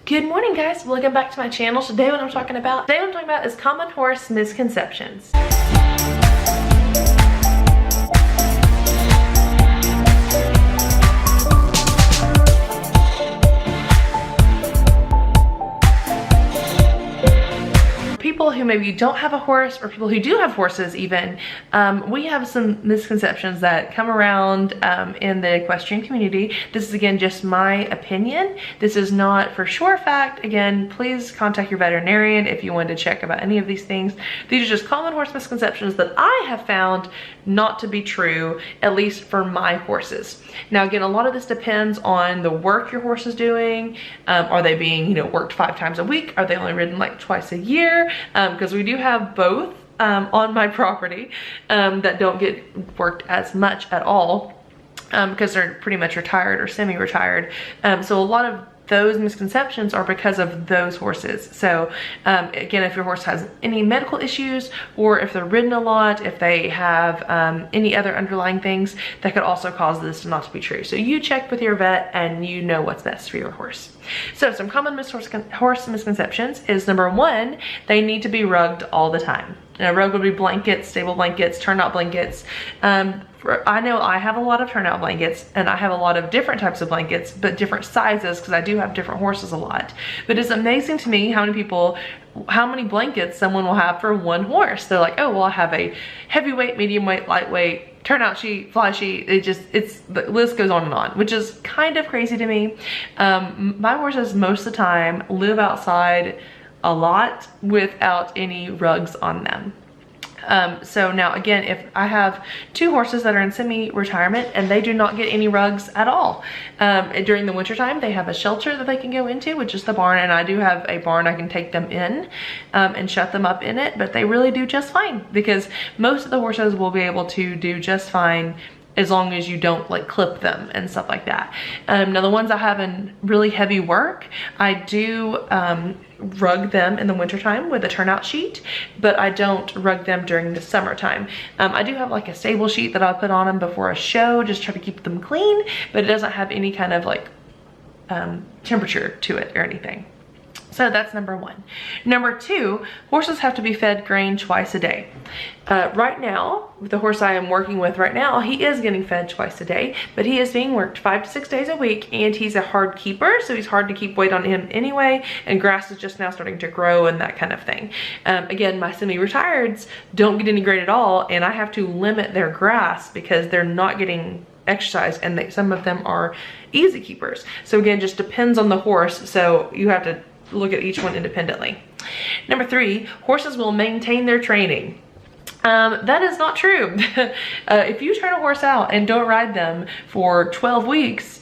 Good morning, guys. Welcome back to my channel. Today what I'm talking about is common horse misconceptions. People who maybe don't have a horse, or people who do have horses even, we have some misconceptions that come around in the equestrian community. This is again just my opinion. This is not for sure fact. Again, please contact your veterinarian if you want to check about any of these things. These are just common horse misconceptions that I have found not to be true, at least for my horses. Now again, a lot of this depends on the work your horse is doing. Are they being, worked 5 times a week? Are they only ridden like twice a year? Because we do have both on my property that don't get worked as much at all because they're pretty much retired or semi-retired. So a lot of those misconceptions are because of those horses. So again, if your horse has any medical issues, or if they're ridden a lot, if they have any other underlying things that could also cause this not to be true. So you check with your vet and you know what's best for your horse. So some common horse misconceptions is, number 1, they need to be rugged all the time. Now, rug would be blankets, stable blankets, turnout blankets. I know I have a lot of turnout blankets, and I have a lot of different types of blankets, but different sizes, because I do have different horses a lot. But it's amazing to me how many blankets someone will have for one horse. They're like, oh, well, I have a heavyweight, medium weight, lightweight, turnout sheet, fly sheet. The list goes on and on, which is kind of crazy to me. My horses most of the time live outside a lot without any rugs on them. So now again, if I have 2 horses that are in semi-retirement and they do not get any rugs at all. During the winter time, they have a shelter that they can go into, which is the barn, and I do have a barn I can take them in and shut them up in it, but they really do just fine, because most of the horses will be able to do just fine as long as you don't like clip them and stuff like that. Now the ones I have in really heavy work, I do rug them in the wintertime with a turnout sheet, but I don't rug them during the summertime. I do have like a stable sheet that I'll put on them before a show, just try to keep them clean, but it doesn't have any kind of like temperature to it or anything. So that's number 1. Number 2, horses have to be fed grain twice a day. Right now, the horse I am working with right now, he is getting fed twice a day, but he is being worked 5 to 6 days a week, and he's a hard keeper, so he's hard to keep weight on him anyway, and grass is just now starting to grow and that kind of thing. Again, my semi-retireds don't get any grain at all, and I have to limit their grass because they're not getting exercise, and some of them are easy keepers. So again, just depends on the horse, so you have to look at each one independently. Number 3, horses will maintain their training. That is not true. If you turn a horse out and don't ride them for 12 weeks,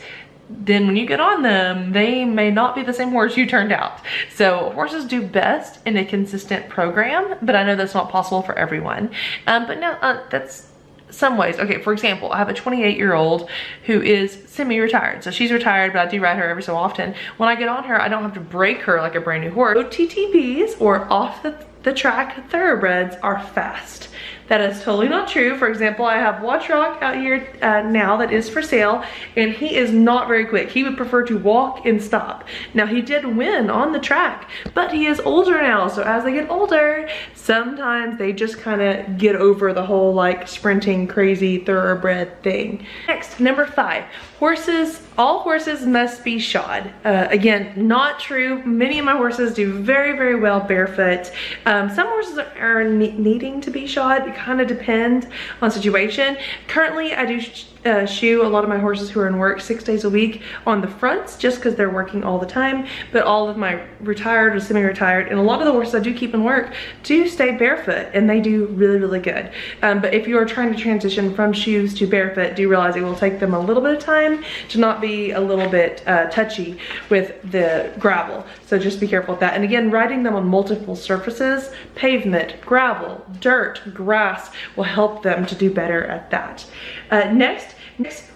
then when you get on them, they may not be the same horse you turned out. So horses do best in a consistent program, but I know that's not possible for everyone. But no, that's some ways. Okay, for example, I have a 28-year-old who is semi-retired. So she's retired, but I do ride her every so often. When I get on her, I don't have to break her like a brand new horse. OTTBs, or off the track thoroughbreds, are fast. That is totally not true. For example, I have Watch Rock out here now that is for sale, and he is not very quick. He would prefer to walk and stop. Now, he did win on the track, but he is older now. So as they get older, sometimes they just kind of get over the whole like sprinting crazy thoroughbred thing. Next, number 5, all horses must be shod. Again, not true. Many of my horses do very, very well barefoot. Some horses are needing to be shod. It kind of depends on situation. Currently, I do shoe a lot of my horses who are in work 6 days a week on the fronts, just because they're working all the time. But all of my retired or semi-retired, and a lot of the horses I do keep in work, do stay barefoot, and they do really, really good. But if you are trying to transition from shoes to barefoot, do realize it will take them a little bit of time to not be a little bit touchy with the gravel. So just be careful with that. And again, riding them on multiple surfaces, pavement, gravel, dirt, grass, will help them to do better at that. Next,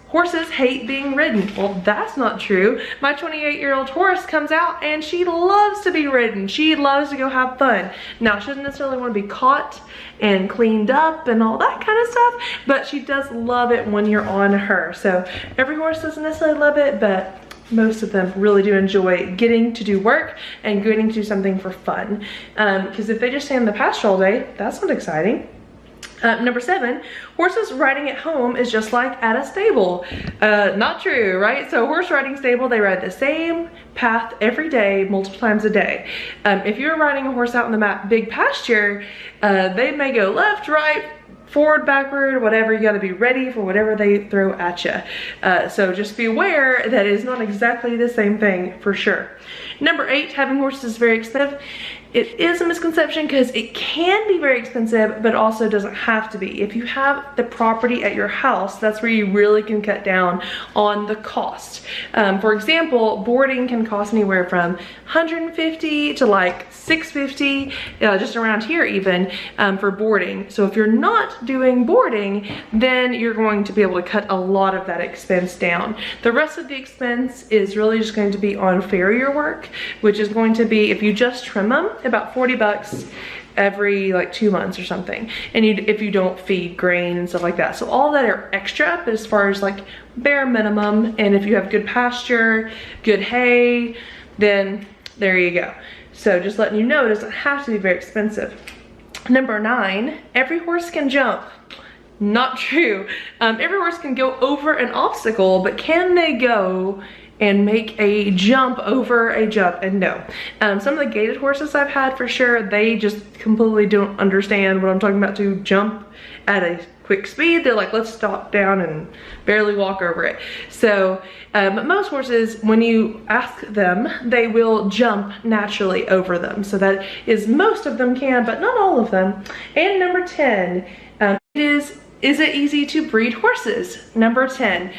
horses hate being ridden. Well, that's not true. My 28-year-old horse comes out and she loves to be ridden. She loves to go have fun. Now, she doesn't necessarily want to be caught and cleaned up and all that kind of stuff, but she does love it when you're on her. So every horse doesn't necessarily love it, but most of them really do enjoy getting to do work and getting to do something for fun. Because if they just stay in the pasture all day, that's not exciting. Number 7, horses riding at home is just like at a stable. Not true, right? So horse riding stable, they ride the same path every day, multiple times a day. If you're riding a horse out in the big pasture, they may go left, right, forward, backward, whatever. You got to be ready for whatever they throw at you. So just be aware that it's not exactly the same thing for sure. Number 8, having horses is very expensive. It is a misconception because it can be very expensive, but also doesn't have to be. If you have the property at your house, that's where you really can cut down on the cost. For example, boarding can cost anywhere from $150 to like $650, just around here even, for boarding. So if you're not doing boarding, then you're going to be able to cut a lot of that expense down. The rest of the expense is really just going to be on farrier work, which is going to be, if you just trim them, about 40 bucks every like 2 months or something. And if you don't feed grain and stuff like that. So all that are extra, but as far as like bare minimum, and if you have good pasture, good hay, then there you go. So just letting you know, it doesn't have to be very expensive. Number 9, every horse can jump. Not true. Every horse can go over an obstacle, but can they go and make a jump over a jump? And no. Some of the gaited horses I've had, for sure, they just completely don't understand what I'm talking about, to jump at a quick speed. They're like, let's stop down and barely walk over it. So most horses, when you ask them, they will jump naturally over them. So that is, most of them can, but not all of them. And number 10, is it easy to breed horses? Number 10,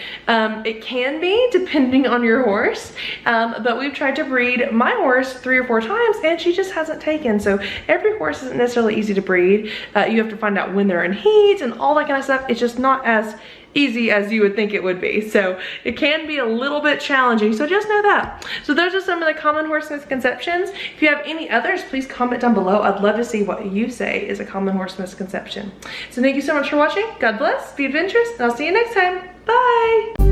it can be, depending on your horse, but we've tried to breed my horse 3 or 4 times and she just hasn't taken. So every horse isn't necessarily easy to breed. You have to find out when they're in heat and all that kind of stuff. It's just not as easy as you would think it would be. So it can be a little bit challenging, so just know that. So those are some of the common horse misconceptions. If you have any others, please comment down below. I'd love to see what you say is a common horse misconception. So thank you so much for watching. God bless, be adventurous, and I'll see you next time. Bye.